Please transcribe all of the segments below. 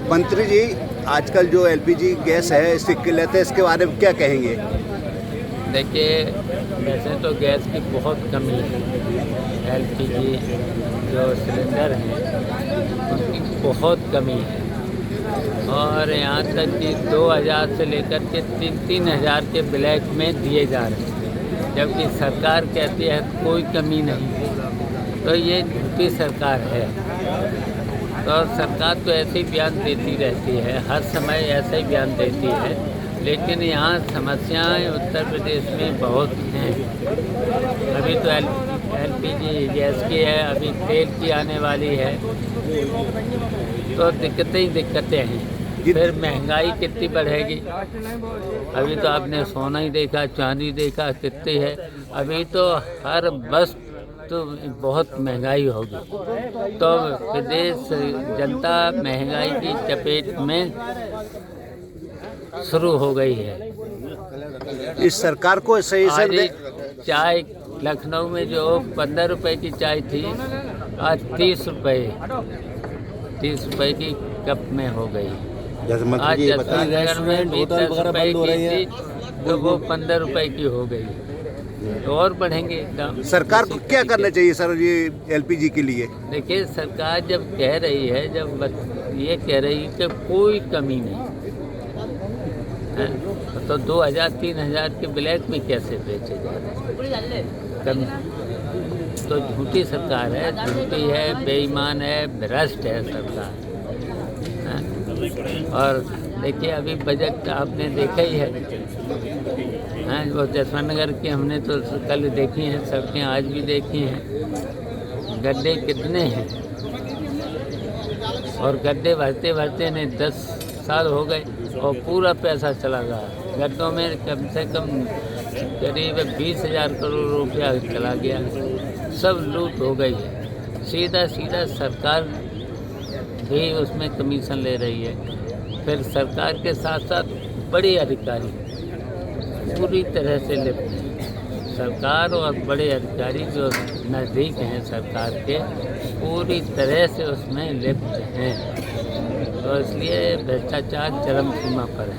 मंत्री जी, आजकल जो एलपीजी गैस है इसकी किल्लत है, इसके बारे में क्या कहेंगे? देखिए, वैसे तो गैस की बहुत कमी है। एलपीजी जो सिलेंडर हैं उनकी बहुत कमी है और यहाँ तक कि 2000 से लेकर के 3-3 हज़ार के ब्लैक में दिए जा रहे हैं, जबकि सरकार कहती है कोई कमी नहीं है। तो ये झूठी सरकार है। तो सरकार तो ऐसे ही बयान देती रहती है, हर समय ऐसे ही बयान देती है, लेकिन यहाँ समस्याएं उत्तर प्रदेश में बहुत हैं। अभी तो एलपीजी गैस की है, अभी तेल की आने वाली है, तो दिक्कतें ही दिक्कतें हैं। फिर महंगाई कितनी बढ़ेगी। अभी तो आपने सोना ही देखा, चांदी देखा कितनी है। अभी तो हर वस्तु तो बहुत महंगाई होगी, तो प्रदेश जनता महंगाई की चपेट में शुरू हो गई है। इस सरकार को सही आज चाय लखनऊ में जो 15 रुपए की चाय थी, आज 30 रुपए की कप में हो गई। आज नगर में 10 रुपए की थी तो वो 15 रुपए की हो गई, तो और बढ़ेंगे दाम। सरकार को क्या करना चाहिए सर ये एलपीजी के लिए? देखिए, सरकार जब कह रही है, जब ये कह रही है कि कोई कमी नहीं है, तो 2000-3000 के ब्लैक में कैसे बेचे जा रहे हैं? कमी तो झूठी सरकार है, झूठी है, बेईमान है, भ्रष्ट है सरकार। और देखिए, अभी बजट आपने देखा ही है, वो जसवंत नगर की हमने तो कल देखी हैं, सड़कें आज भी देखी हैं, गड्ढे कितने हैं। और गड्ढे भरते भरते ने 10 साल हो गए और पूरा पैसा चला गया गड्ढों में। कम से कम करीब 20,000 करोड़ रुपया चला गया, सब लूट हो गई है। सीधा सीधा सरकार भी उसमें कमीशन ले रही है। फिर सरकार के साथ साथ बड़े अधिकारी पूरी तरह से लिप्त हैं। सरकार और बड़े अधिकारी जो नज़दीक हैं सरकार के, पूरी तरह से उसमें लिप्त हैं। तो इसलिए भ्रष्टाचार चरम सीमा पर है,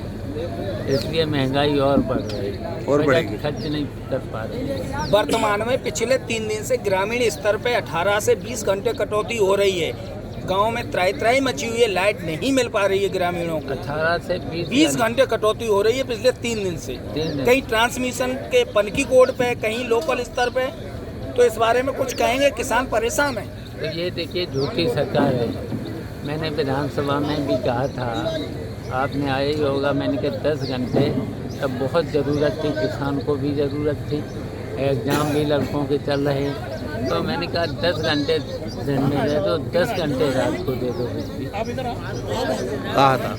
इसलिए महंगाई और बढ़ रही है और खर्च नहीं कर पा रहे। वर्तमान में पिछले 3 दिन से ग्रामीण स्तर पे 18 से 20 घंटे कटौती हो रही है। गांव में त्राई मची हुई है, लाइट नहीं मिल पा रही है ग्रामीणों को। 18 से 20 घंटे कटौती हो रही है पिछले 3 दिन से। कहीं ट्रांसमिशन के पनकी कोड पे, कहीं लोकल स्तर पे। तो इस बारे में कुछ कहेंगे? किसान परेशान है। तो ये देखिए, झूठी सरकार है। मैंने विधानसभा में भी कहा था, आपने आया ही होगा, मैंने कहा 10 घंटे तब बहुत ज़रूरत थी, किसान को भी ज़रूरत थी, एग्ज़ाम भी लड़कों के चल रहे हैं। तो मैंने कहा 10 घंटे दिन में दे दो, 10 घंटे रात को दे दो बिजली। कहा था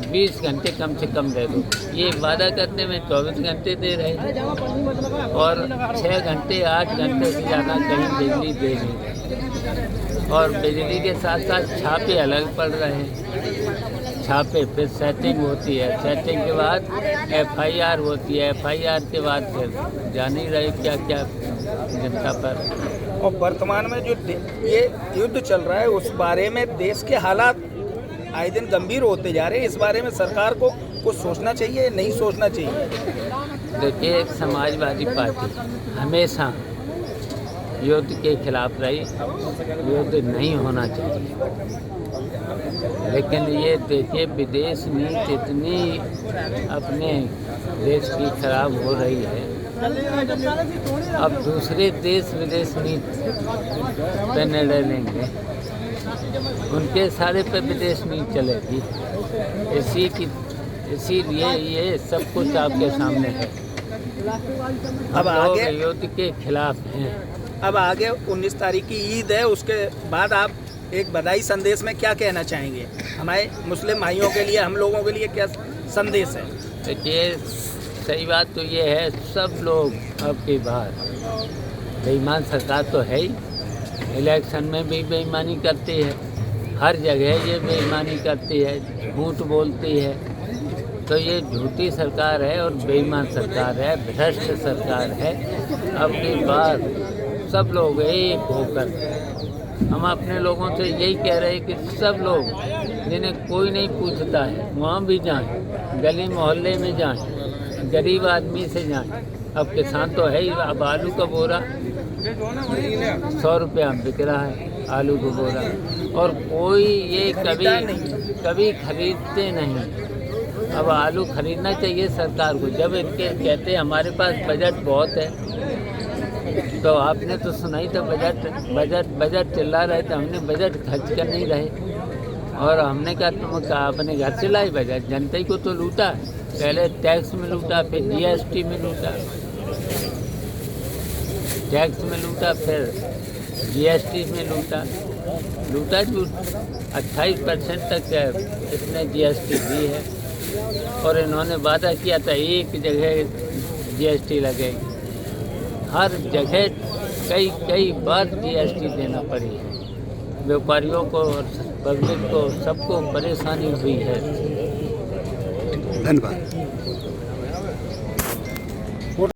20 घंटे कम से कम दे दो। ये वादा करने में 24 घंटे दे रहे हैं और 6 घंटे 8 घंटे से ज़्यादा कहीं बिजली दे नहीं रहे। और बिजली के साथ साथ छापे अलग पड़ रहे हैं। छापे, फिर सेटिंग होती है, सेटिंग के बाद FIR होती है, FIR के बाद फिर जान ही रहे क्या क्या जनता पर। और वर्तमान में जो ये युद्ध चल रहा है, उस बारे में देश के हालात आए दिन गंभीर होते जा रहे हैं। इस बारे में सरकार को कुछ सोचना चाहिए, नहीं सोचना चाहिए? देखिए, समाजवादी पार्टी हमेशा युद्ध के खिलाफ रही, युद्ध नहीं होना चाहिए। लेकिन ये देखिए, विदेश नीति इतनी अपने देश की खराब हो रही है, अब दूसरे देश विदेश नीति पे निर्णय लेंगे, उनके सारे पे विदेश नीति चलेगी। इसीलिए ये सब कुछ आपके सामने है। अब आगे युद्ध के खिलाफ हैं। अब आगे 19 तारीख की ईद है, उसके बाद आप एक बधाई संदेश में क्या कहना चाहेंगे? हमारे मुस्लिम भाइयों के लिए, हम लोगों के लिए क्या संदेश है? देखिए, सही बात तो ये है, सब लोग अब की बार, बेईमान सरकार तो है ही, इलेक्शन में भी बेईमानी करती है, हर जगह ये बेईमानी करती है, झूठ बोलती है। तो ये झूठी सरकार है और बेईमान सरकार है, भ्रष्ट सरकार है। अब की बार सब लोग एक होकर, हम अपने लोगों से यही कह रहे हैं कि सब लोग जिन्हें कोई नहीं पूछता है, वहाँ भी जाएं, गली मोहल्ले में जाएं, गरीब आदमी से जाएं। अब किसान तो है ही, अब आलू का बोरा 100 रुपया बिक रहा है, आलू का बोरा, और कोई ये कभी खरीदते नहीं। अब आलू खरीदना चाहिए सरकार को। जब इनके कहते हैं हमारे पास बजट बहुत है, तो आपने तो सुना ही था बजट चिल्ला रहे थे, हमने बजट खर्च कर नहीं रहे। और हमने कहा तुम अपने घर से लाई बजट, जनता को तो लूटा, पहले टैक्स में लूटा, फिर जीएसटी में लूटा, टैक्स में लूटा, फिर जीएसटी में लूटा झूठ। 28% तक इसने जीएसटी दी है, और इन्होंने वादा किया था एक जगह जीएसटी लगेगी। हर जगह कई बार जीएसटी देना पड़ी है। व्यापारियों को और पब्लिक को सबको परेशानी हुई है। धन्यवाद।